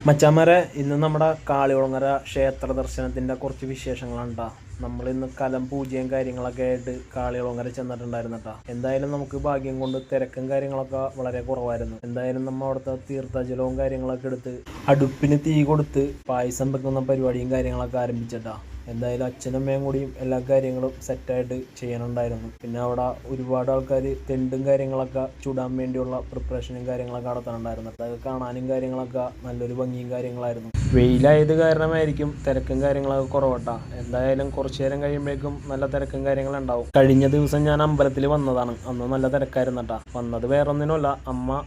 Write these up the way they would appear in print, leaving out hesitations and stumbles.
മച്ചാമാരെ ഇന്ന് നമ്മുടെ കാളികുളങ്ങര ക്ഷേത്ര ദർശനത്തിൻ്റെ കുറച്ച് വിശേഷങ്ങളാണ് കേട്ടോ. നമ്മളിന്ന് കലം പൂജയും കാര്യങ്ങളൊക്കെ ആയിട്ട് കാളികുളങ്ങര ചെന്നിട്ടുണ്ടായിരുന്നു കേട്ടോ. എന്തായാലും നമുക്ക് ഭാഗ്യം കൊണ്ട് തിരക്കും കാര്യങ്ങളൊക്കെ വളരെ കുറവായിരുന്നു. എന്തായാലും നമ്മൾ അവിടുത്തെ തീർത്ഥജലവും കാര്യങ്ങളൊക്കെ എടുത്ത് അടുപ്പിന് തീ കൊടുത്ത് പായസം വെക്കുന്ന പരിപാടിയും കാര്യങ്ങളൊക്കെ ആരംഭിച്ചിട്ടാ. എന്തായാലും അച്ഛനും അമ്മയും കൂടിയും എല്ലാ കാര്യങ്ങളും സെറ്റായിട്ട് ചെയ്യാനുണ്ടായിരുന്നു. പിന്നെ അവിടെ ഒരുപാട് ആൾക്കാർ തെണ്ടും കാര്യങ്ങളൊക്കെ ചുടാൻ വേണ്ടിയുള്ള പ്രിപ്പറേഷനും കാര്യങ്ങളൊക്കെ നടത്താനുണ്ടായിരുന്നു. അതൊക്കെ കാണാനും കാര്യങ്ങളൊക്കെ നല്ലൊരു ഭംഗിയും കാര്യങ്ങളായിരുന്നു. വെയിലായത് കാരണമായിരിക്കും തിരക്കും കാര്യങ്ങളൊക്കെ കുറവട്ടാ. എന്തായാലും കുറച്ചു നേരം കഴിയുമ്പോഴേക്കും നല്ല തിരക്കും കാര്യങ്ങളുണ്ടാവും. കഴിഞ്ഞ ദിവസം ഞാൻ അമ്പലത്തിൽ വന്നതാണ്. അന്ന് നല്ല തിരക്കായിരുന്നു കേട്ടാ. വന്നത് വേറൊന്നിനുമല്ല,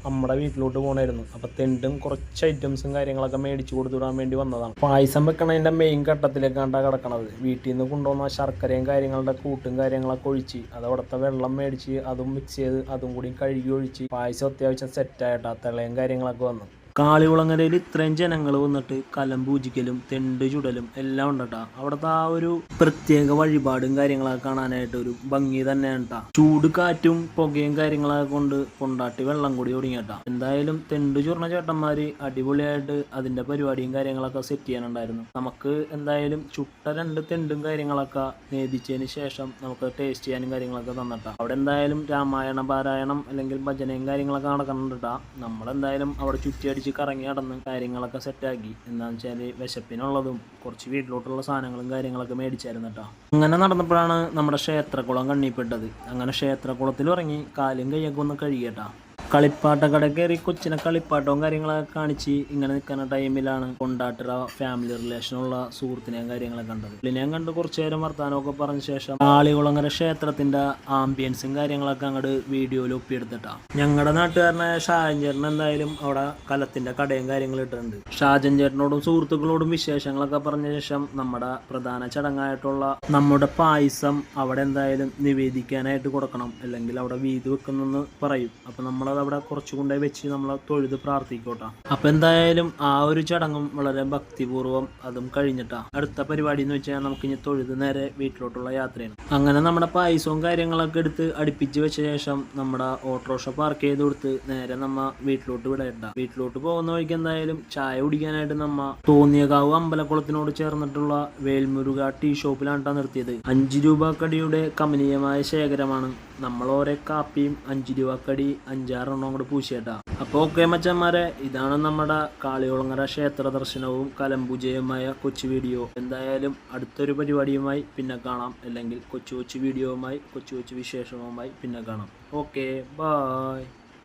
അമ്മയുടെ വീട്ടിലോട്ട് പോകണമായിരുന്നു. അപ്പൊ തെണ്ടും കുറച്ച് ഐറ്റംസും കാര്യങ്ങളൊക്കെ മേടിച്ചു കൊടുത്തുവിടാൻ വേണ്ടി വന്നതാണ്. പായസം വെക്കണതിന്റെ മെയിൻ ഘട്ടത്തിലേക്കാണ്ടാ കിടക്കണം. വീട്ടിൽ നിന്ന് കൊണ്ടുവന്ന ശർക്കരയും കാര്യങ്ങളുടെ കൂട്ടും കാര്യങ്ങളൊക്കെ ഒഴിച്ച് അത് അവിടുത്തെ വെള്ളം മേടിച്ച് അതും മിക്സ് ചെയ്ത് അതും കൂടി കഴുകി ഒഴിച്ച് പായസം അത്യാവശ്യം സെറ്റായിട്ടാ. തിളയും കാര്യങ്ങളൊക്കെ വന്നു. കാളികുളങ്ങരയിൽ ഇത്രയും ജനങ്ങൾ വന്നിട്ട് കലം പൂജിക്കലും തെണ്ട് ചുടലും എല്ലാം ഉണ്ടട്ടാ. അവിടുത്തെ ആ ഒരു പ്രത്യേക വഴിപാടും കാര്യങ്ങളൊക്കെ കാണാനായിട്ട് ഒരു ഭംഗി തന്നെയാണ് കേട്ടാ. ചൂട് കാറ്റും പുകയും കാര്യങ്ങളൊക്കെ കൊണ്ട് കൊണ്ടാട്ടി വെള്ളം കൂടി ഒടുങ്ങിട്ടാ. എന്തായാലും തെണ്ട് ചുർണ ചേട്ടന്മാര് അടിപൊളിയായിട്ട് അതിന്റെ പരിപാടിയും കാര്യങ്ങളൊക്കെ സെറ്റ് ചെയ്യാനുണ്ടായിരുന്നു. നമുക്ക് എന്തായാലും ചുട്ട 2 തെണ്ടും കാര്യങ്ങളൊക്കെ നേദിച്ചതിന് ശേഷം നമുക്ക് ടേസ്റ്റ് ചെയ്യാനും കാര്യങ്ങളൊക്കെ തന്നിട്ടാ. അവിടെ എന്തായാലും രാമായണ പാരായണം അല്ലെങ്കിൽ ഭജനയും കാര്യങ്ങളൊക്കെ നടക്കുന്നുണ്ടാ. നമ്മളെന്തായാലും അവിടെ ചുറ്റി കറങ്ങി നടന്ന് കാര്യങ്ങളൊക്കെ സെറ്റാക്കി. എന്താണെന്ന് വെച്ചാൽ വിശപ്പിനുള്ളതും കുറച്ച് വീട്ടിലോട്ടുള്ള സാധനങ്ങളും കാര്യങ്ങളൊക്കെ മേടിച്ചായിരുന്നു കേട്ടോ. അങ്ങനെ നടന്നപ്പോഴാണ് നമ്മുടെ ക്ഷേത്രക്കുളം കണ്ണിപ്പെട്ടത്. അങ്ങനെ ക്ഷേത്രക്കുളത്തിൽ ഇറങ്ങി കാലും കൈയൊക്കെ ഒന്ന് കഴുകിയട്ടാ. കളിപ്പാട്ടക്കട കയറി കൊച്ചിനെ കളിപ്പാട്ടവും കാര്യങ്ങളൊക്കെ കാണിച്ച് ഇങ്ങനെ നിൽക്കുന്ന ടൈമിലാണ് കൊണ്ടാട്ടറ ഫാമിലി റിലേഷനുള്ള സുഹൃത്തിനെയും കാര്യങ്ങളൊക്കെ കണ്ടത്. പുള്ളിനെയും കണ്ട് കുറച്ചു നേരം വർത്താനമൊക്കെ പറഞ്ഞ ശേഷം കാളികുളങ്ങര ക്ഷേത്രത്തിന്റെ ആംബിയൻസും കാര്യങ്ങളൊക്കെ അങ്ങോട്ട് വീഡിയോയിൽ ഒപ്പിയെടുത്തിട്ടാ. ഞങ്ങളുടെ നാട്ടുകാരനായ ഷാജൻ ചേട്ടൻ എന്തായാലും അവിടെ കലത്തിന്റെ കടയും കാര്യങ്ങളും ഇട്ടിട്ടുണ്ട്. ഷാജൻ ചേട്ടനോടും സുഹൃത്തുക്കളോടും വിശേഷങ്ങളൊക്കെ പറഞ്ഞ ശേഷം നമ്മുടെ പ്രധാന ചടങ്ങായിട്ടുള്ള നമ്മുടെ പായസം അവിടെ എന്തായാലും നിവേദിക്കാനായിട്ട് കൊടുക്കണം, അല്ലെങ്കിൽ അവിടെ വീതി വെക്കുന്നെന്ന് പറയും. അപ്പൊ നമ്മളത് അവിടെ കുറച്ചു കൊണ്ടുപോയി വെച്ച് നമ്മളെ തൊഴുത് പ്രാർത്ഥിക്കോട്ടാ. അപ്പൊ എന്തായാലും ആ ഒരു ചടങ്ങും വളരെ ഭക്തിപൂർവ്വം അതും കഴിഞ്ഞിട്ടാ അടുത്ത പരിപാടി എന്ന് വെച്ചാൽ നമുക്ക് ഇനി തൊഴുത് നേരെ വീട്ടിലോട്ടുള്ള യാത്രയാണ്. അങ്ങനെ നമ്മുടെ പായസവും കാര്യങ്ങളൊക്കെ എടുത്ത് അടുപ്പിച്ച് വെച്ച ശേഷം നമ്മുടെ ഓട്ടോറിക്ഷ പാർക്ക് ചെയ്ത് കൊടുത്ത് നേരെ നമ്മ വീട്ടിലോട്ട് വിടേണ്ട. വീട്ടിലോട്ട് പോകുന്ന വഴിക്ക് എന്തായാലും ചായ കുടിക്കാനായിട്ട് നമ്മ തോന്നിയകാവ് അമ്പലക്കുളത്തിനോട് ചേർന്നിട്ടുള്ള വേൽമുരുക ടീ ഷോപ്പിലാണ് നിർത്തിയത്. 5 രൂപ കടിയുടെ കമനീയമായ ശേഖരമാണ്. നമ്മൾ ഓരോ കാപ്പിയും 5 രൂപ കടി 5-6 എണ്ണം കൂടെ പൂശിയേട്ടാ. അപ്പോൾ ഓക്കെ മച്ചന്മാരെ, ഇതാണ് നമ്മുടെ കാളികുളങ്ങര ക്ഷേത്ര ദർശനവും കലംപൂജയുമായ കൊച്ചു വീഡിയോ. എന്തായാലും അടുത്തൊരു പരിപാടിയുമായി പിന്നെ കാണാം, അല്ലെങ്കിൽ കൊച്ചു കൊച്ചു വീഡിയോവുമായി കൊച്ചു കൊച്ചു വിശേഷവുമായി പിന്നെ കാണാം. Okay, bye.